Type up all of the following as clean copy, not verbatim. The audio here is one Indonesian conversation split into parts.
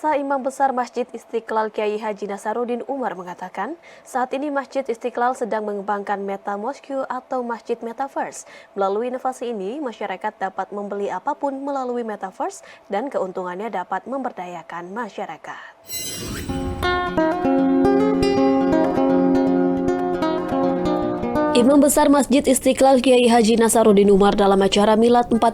Selasa, Imam Besar Masjid Istiqlal Kiai Haji Nasaruddin Umar mengatakan, saat ini Masjid Istiqlal sedang mengembangkan Meta Mosque atau Masjid Metaverse. Melalui inovasi ini, masyarakat dapat membeli apapun melalui Metaverse dan keuntungannya dapat memberdayakan masyarakat. Imam Besar Masjid Istiqlal Kiai Haji Nasaruddin Umar dalam acara Milad 45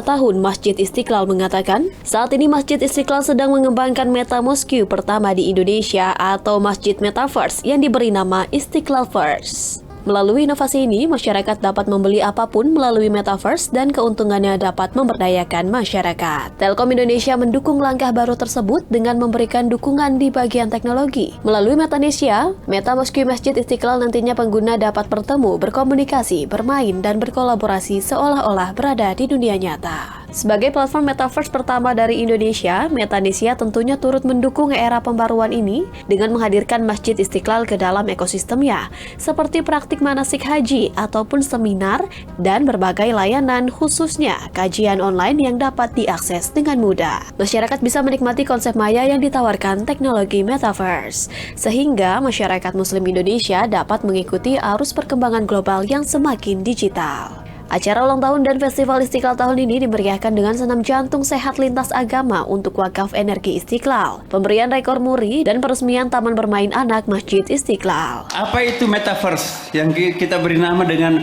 tahun Masjid Istiqlal mengatakan, saat ini Masjid Istiqlal sedang mengembangkan Meta Mosque pertama di Indonesia atau Masjid Metaverse yang diberi nama Istiqlalverse. Melalui inovasi ini, masyarakat dapat membeli apapun melalui Metaverse dan keuntungannya dapat memberdayakan masyarakat. Telkom Indonesia mendukung langkah baru tersebut dengan memberikan dukungan di bagian teknologi. Melalui Metanesia, Meta Mosque Masjid Istiqlal nantinya pengguna dapat bertemu, berkomunikasi, bermain, dan berkolaborasi seolah-olah berada di dunia nyata. Sebagai platform Metaverse pertama dari Indonesia, Metanesia tentunya turut mendukung era pembaruan ini dengan menghadirkan Masjid Istiqlal ke dalam ekosistemnya, seperti praktik manasik haji ataupun seminar dan berbagai layanan, khususnya kajian online yang dapat diakses dengan mudah. Masyarakat bisa menikmati konsep maya yang ditawarkan teknologi Metaverse, sehingga masyarakat Muslim Indonesia dapat mengikuti arus perkembangan global yang semakin digital. Acara ulang tahun dan Festival Istiqlal tahun ini dimeriahkan dengan senam jantung sehat lintas agama untuk wakaf energi Istiqlal, pemberian rekor muri, dan peresmian taman bermain anak Masjid Istiqlal. Apa itu Metaverse yang kita beri nama dengan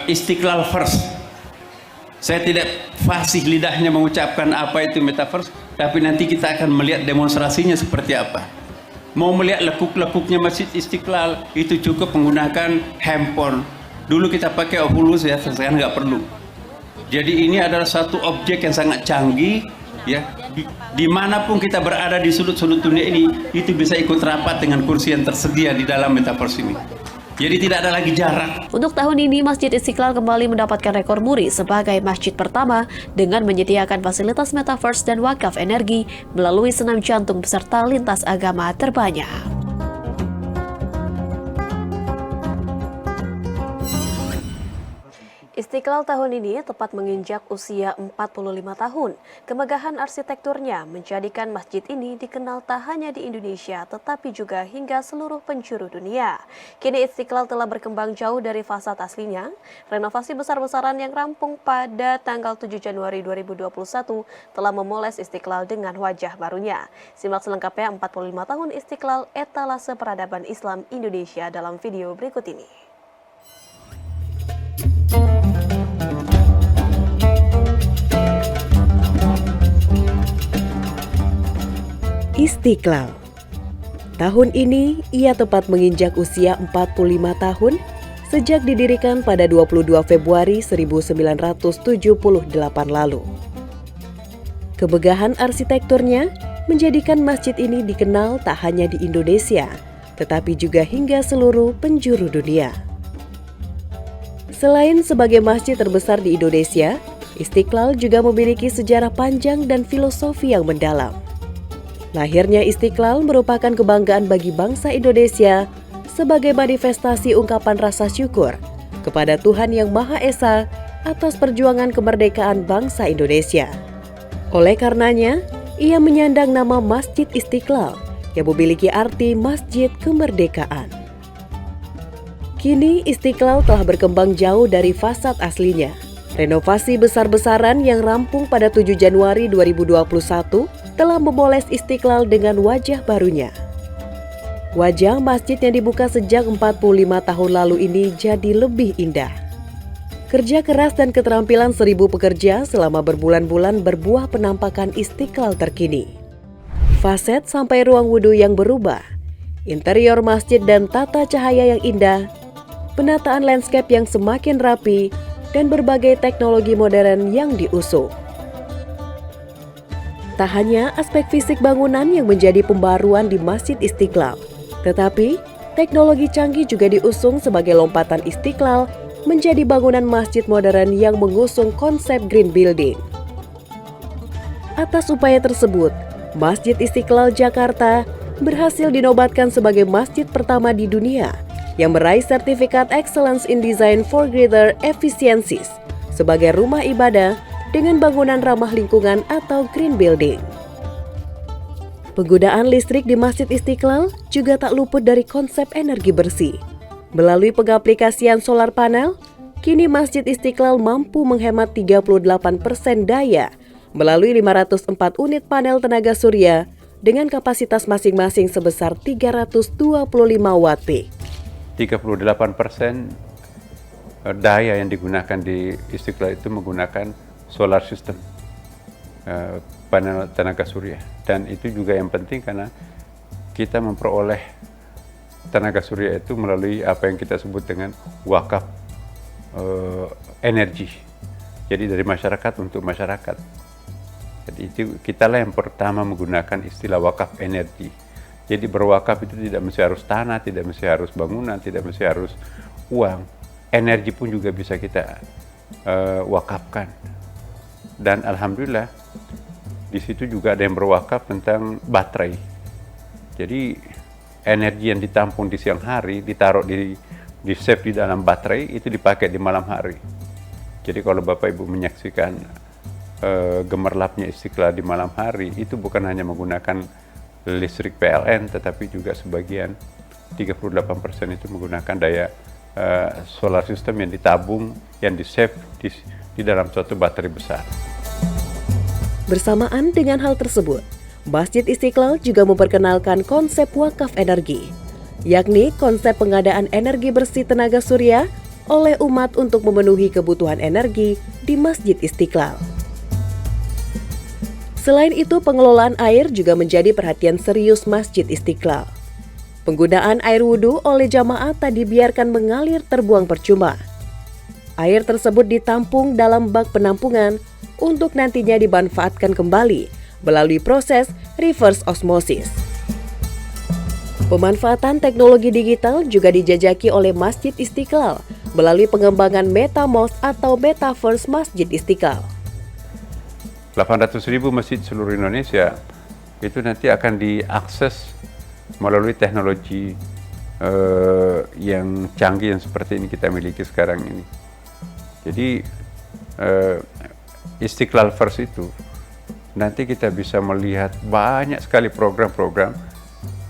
Istiqlalverse? Saya tidak fasih lidahnya mengucapkan apa itu Metaverse, tapi nanti kita akan melihat demonstrasinya seperti apa. Mau melihat lekuk-lekuknya Masjid Istiqlal, itu cukup menggunakan handphone. Dulu kita pakai Oculus ya, sekarang nggak perlu. Jadi ini adalah satu objek yang sangat canggih ya. Dimanapun kita berada di sudut-sudut dunia ini, itu bisa ikut rapat dengan kursi yang tersedia di dalam Metaverse ini. Jadi tidak ada lagi jarak. Untuk tahun ini, Masjid Istiqlal kembali mendapatkan rekor muri sebagai masjid pertama dengan menyediakan fasilitas Metaverse dan wakaf energi melalui senam jantung beserta lintas agama terbanyak. Istiqlal tahun ini tepat menginjak usia 45 tahun. Kemegahan arsitekturnya menjadikan masjid ini dikenal tak hanya di Indonesia, tetapi juga hingga seluruh penjuru dunia. Kini Istiqlal telah berkembang jauh dari fasad aslinya. Renovasi besar-besaran yang rampung pada tanggal 7 Januari 2021 telah memoles Istiqlal dengan wajah barunya. Simak selengkapnya 45 tahun Istiqlal, etalase peradaban Islam Indonesia dalam video berikut ini. Istiqlal. Tahun ini ia tepat menginjak usia 45 tahun sejak didirikan pada 22 Februari 1978 lalu. Kemegahan arsitekturnya menjadikan masjid ini dikenal tak hanya di Indonesia, tetapi juga hingga seluruh penjuru dunia. Selain sebagai masjid terbesar di Indonesia, Istiqlal juga memiliki sejarah panjang dan filosofi yang mendalam. Lahirnya Istiqlal merupakan kebanggaan bagi bangsa Indonesia sebagai manifestasi ungkapan rasa syukur kepada Tuhan Yang Maha Esa atas perjuangan kemerdekaan bangsa Indonesia. Oleh karenanya, ia menyandang nama Masjid Istiqlal yang memiliki arti Masjid Kemerdekaan. Kini Istiqlal telah berkembang jauh dari fasad aslinya. Renovasi besar-besaran yang rampung pada 7 Januari 2021 telah memoles Istiqlal dengan wajah barunya. Wajah masjid yang dibuka sejak 45 tahun lalu ini jadi lebih indah. Kerja keras dan keterampilan 1.000 pekerja selama berbulan-bulan berbuah penampakan Istiqlal terkini. Faset sampai ruang wudhu yang berubah, interior masjid dan tata cahaya yang indah, penataan landscape yang semakin rapi, dan berbagai teknologi modern yang diusung. Tak hanya aspek fisik bangunan yang menjadi pembaruan di Masjid Istiqlal, tetapi teknologi canggih juga diusung sebagai lompatan Istiqlal menjadi bangunan masjid modern yang mengusung konsep green building. Atas upaya tersebut, Masjid Istiqlal Jakarta berhasil dinobatkan sebagai masjid pertama di dunia yang meraih sertifikat Excellence in Design for Greater Efficiencies sebagai rumah ibadah dengan bangunan ramah lingkungan atau green building. Penggunaan listrik di Masjid Istiqlal juga tak luput dari konsep energi bersih. Melalui pengaplikasian solar panel, kini Masjid Istiqlal mampu menghemat 38% daya melalui 504 unit panel tenaga surya dengan kapasitas masing-masing sebesar 325 watt peak. 38% daya yang digunakan di Istiqlal itu menggunakan solar system, panel tenaga surya. Dan itu juga yang penting karena kita memperoleh tenaga surya itu melalui apa yang kita sebut dengan wakaf energi. Jadi dari masyarakat untuk masyarakat. Jadi itu kitalah yang pertama menggunakan istilah wakaf energi. Jadi berwakaf itu tidak mesti harus tanah, tidak mesti harus bangunan, tidak mesti harus uang. Energi pun juga bisa kita wakafkan. Dan alhamdulillah di situ juga ada yang berwakaf tentang baterai. Jadi energi yang ditampung di siang hari ditaruh di save di dalam baterai itu dipakai di malam hari. Jadi kalau Bapak Ibu menyaksikan gemerlapnya Istiqlal di malam hari itu bukan hanya menggunakan listrik PLN tetapi juga sebagian 38% itu menggunakan daya solar system yang ditabung, yang di save di dalam suatu baterai besar. Bersamaan dengan hal tersebut, Masjid Istiqlal juga memperkenalkan konsep wakaf energi, yakni konsep pengadaan energi bersih tenaga surya oleh umat untuk memenuhi kebutuhan energi di Masjid Istiqlal. Selain itu, pengelolaan air juga menjadi perhatian serius Masjid Istiqlal. Penggunaan air wudhu oleh jamaah tak dibiarkan mengalir terbuang percuma. Air tersebut ditampung dalam bak penampungan untuk nantinya dimanfaatkan kembali melalui proses reverse osmosis. Pemanfaatan teknologi digital juga dijajaki oleh Masjid Istiqlal melalui pengembangan MetaMosque atau Metaverse Masjid Istiqlal. 800.000 masjid seluruh Indonesia itu nanti akan diakses melalui teknologi yang canggih yang seperti ini kita miliki sekarang ini. Jadi Istiqlal First itu nanti kita bisa melihat banyak sekali program-program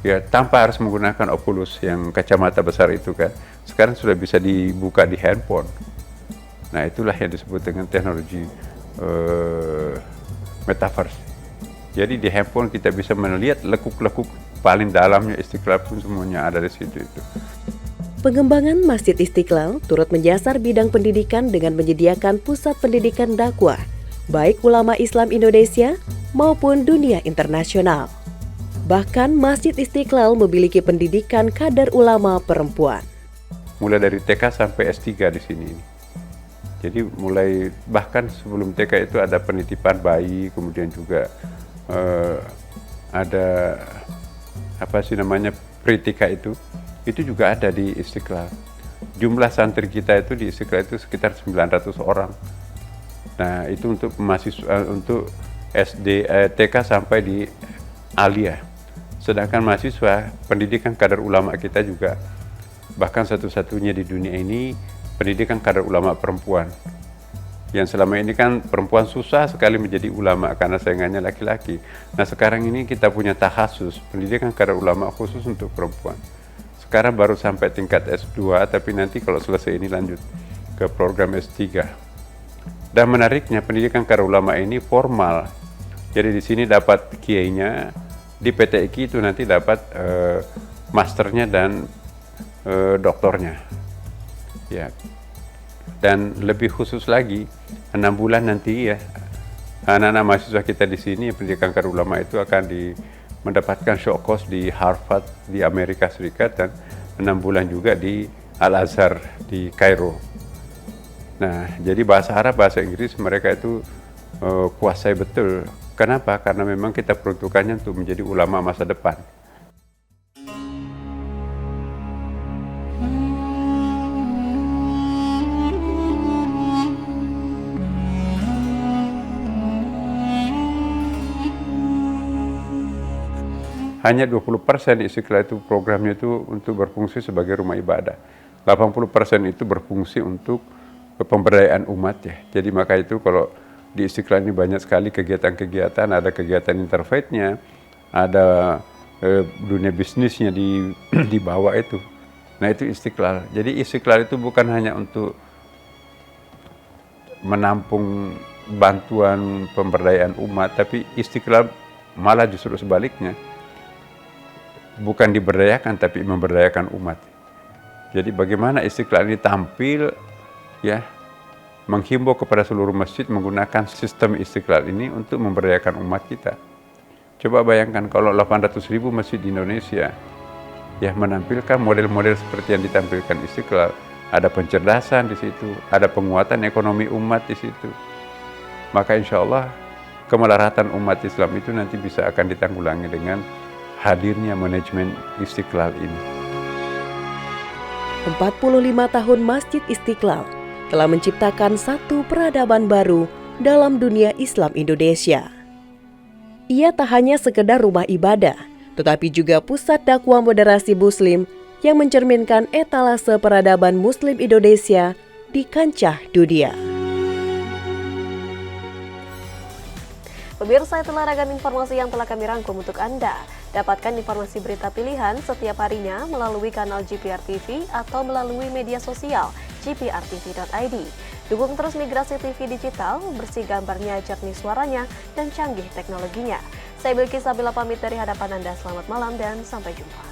ya tanpa harus menggunakan Oculus yang kacamata besar itu kan. Sekarang sudah bisa dibuka di handphone. Nah, itulah yang disebut dengan teknologi metaverse. Jadi di handphone kita bisa melihat lekuk-lekuk paling dalamnya Istiqlal pun semuanya ada di situ itu. Pengembangan Masjid Istiqlal turut menyasar bidang pendidikan dengan menyediakan pusat pendidikan dakwah, baik ulama Islam Indonesia maupun dunia internasional. Bahkan Masjid Istiqlal memiliki pendidikan kader ulama perempuan. Mulai dari TK sampai S3 di sini. Jadi mulai bahkan sebelum TK itu ada penitipan bayi, kemudian juga ada pre-TK itu juga ada di Istiqlal. Jumlah santri kita itu di Istiqlal itu sekitar 900 orang. Nah, itu untuk mahasiswa untuk SD, TK sampai di Aliyah. Sedangkan mahasiswa pendidikan kader ulama kita juga bahkan satu-satunya di dunia ini pendidikan kader ulama perempuan. Yang selama ini kan perempuan susah sekali menjadi ulama karena saingannya laki-laki. Nah, sekarang ini kita punya takhasus pendidikan kader ulama khusus untuk perempuan. Sekarang baru sampai tingkat S2, tapi nanti kalau selesai ini lanjut ke program S3. Dan menariknya pendidikan kader ulama ini formal. Jadi di sini dapat kiainya, di PTIQ itu nanti dapat masternya dan doktornya. Ya. Dan lebih khusus lagi, 6 bulan nanti ya, anak-anak mahasiswa kita di sini pendidikan kader ulama itu akan mendapatkan short course di Harvard di Amerika Serikat dan 6 bulan juga di Al-Azhar di Kairo. Nah, jadi bahasa Arab, bahasa Inggris mereka itu kuasai betul. Kenapa? Karena memang kita peruntukannya untuk menjadi ulama masa depan. Hanya 20% di Istiqlal itu programnya itu untuk berfungsi sebagai rumah ibadah. 80% itu berfungsi untuk pemberdayaan umat ya. Jadi maka itu kalau di Istiqlal ini banyak sekali kegiatan-kegiatan, ada kegiatan interfaith-nya, ada dunia bisnisnya di bawah itu. Nah itu Istiqlal. Jadi Istiqlal itu bukan hanya untuk menampung bantuan pemberdayaan umat, tapi Istiqlal malah justru sebaliknya. Bukan diberdayakan tapi memberdayakan umat. Jadi bagaimana Istiqlal ini tampil ya, menghimbau kepada seluruh masjid menggunakan sistem Istiqlal ini untuk memberdayakan umat kita. Coba bayangkan kalau 800.000 masjid di Indonesia ya menampilkan model-model seperti yang ditampilkan Istiqlal, ada pencerdasan di situ, ada penguatan ekonomi umat di situ. Maka insya Allah kemelaratan umat Islam itu nanti bisa akan ditanggulangi dengan hadirnya manajemen Istiqlal ini. 45 tahun Masjid Istiqlal telah menciptakan satu peradaban baru dalam dunia Islam Indonesia. Ia tak hanya sekedar rumah ibadah, tetapi juga pusat dakwah moderasi Muslim yang mencerminkan etalase peradaban Muslim Indonesia di kancah dunia. Pemirsa, itulah ragam informasi yang telah kami rangkum untuk Anda. Dapatkan informasi berita pilihan setiap harinya melalui kanal GPR TV atau melalui media sosial gprtv.id. Dukung terus migrasi TV digital, bersih gambarnya, jernih suaranya, dan canggih teknologinya. Saya Bilqis Sabila pamit dari hadapan Anda. Selamat malam dan sampai jumpa.